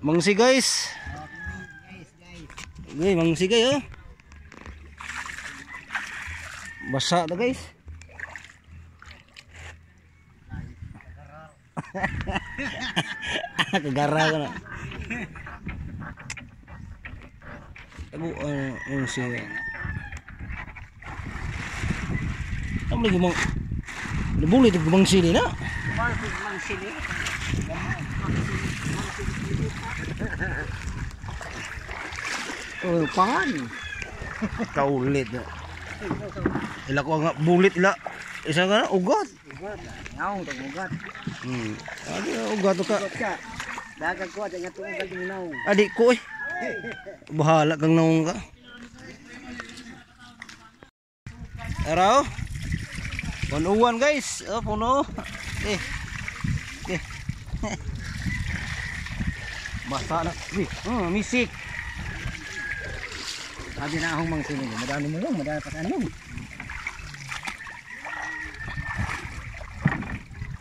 Mangsi guys. Oke, mangsi guys oh. Basa na guys. Kagara ka na. Aku mangsi. Kamu lagi mau boleh tuh mangsi ni na? Mangsi ni. Oh, pangan. Kaulit na. Ila ko nga bulit ila. Isa ka na ugat. Ugat. Ngaong tag ugat. Adi ugat ka. Dagan ko ada nga tuong kag minaw. Adik ko eh. Bahala kang naong ka. Araw. 101 guys. Oh, puno. Eh. Okay. Basa na. Misik. Sabi na akong mangsi ni. Madali mo lang, madali pa ano.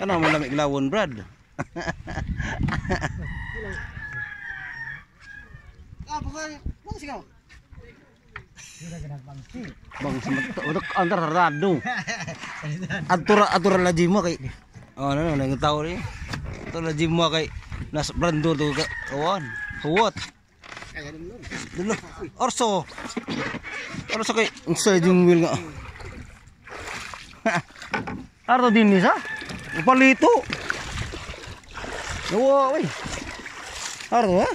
Ano mo lamig lawon, Brad? Bukan, mangsi ka. Bang untuk antar rado. Atura lagi mo kay. Oh, ano nang tahu ni. Atura lagi mo kay nas brando to kawan. Huwat. Dulu. Orso kay unsa yung wil nga. Arto din ni sa. Palito. Wo, oi. Arto ha.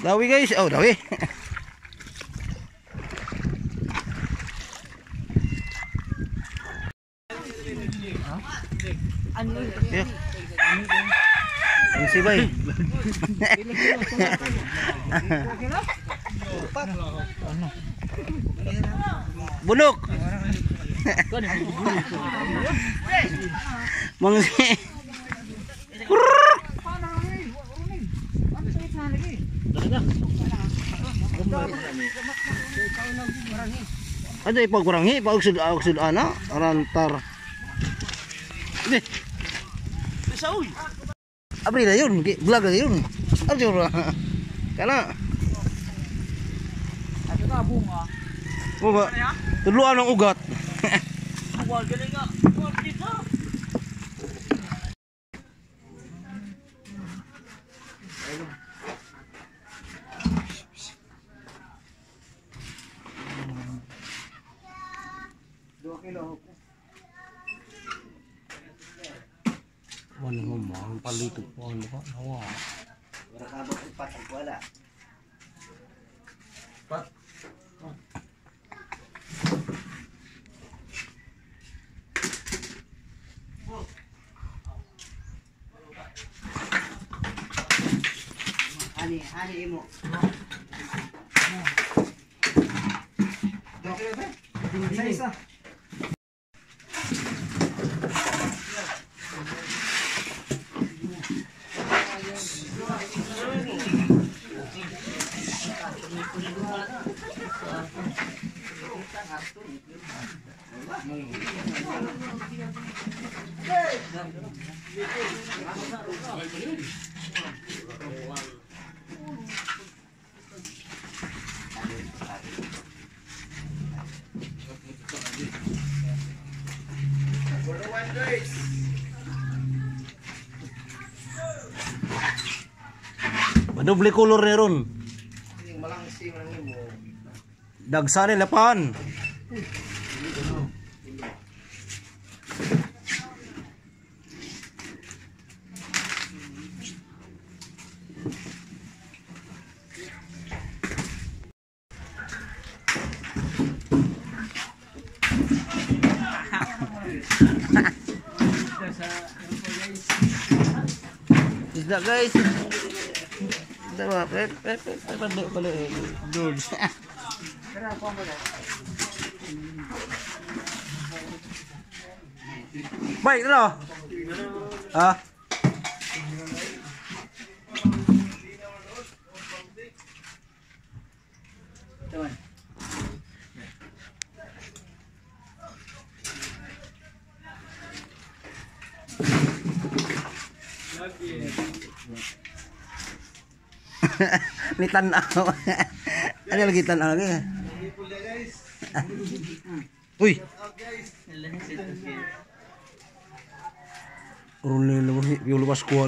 Dawi guys, oh dawi. Ano? Ya. Ang sibay. Bulok. Mangsi. Ada ipagkurangi, paugsud ana, arantar. Ini. Saul. Abri na yun, vlog na yun. Arjo. Kana. Ato ka bunga. Bunga. Tuluan ng ugat. Wal galing nga. Wal dito. Wala mo ang palito po ano ka nawa. Wala ka ba ipat ang wala. Pat. Ani mo. Dokter ba? Isa. Doble color ni ron. Dagsa ni lapan. Isda guys. Dapat balik dulu. Baik loh. Ah. Ni tanaw. Ano lagi tanaw lagi? Uy. Urun ni luwas ko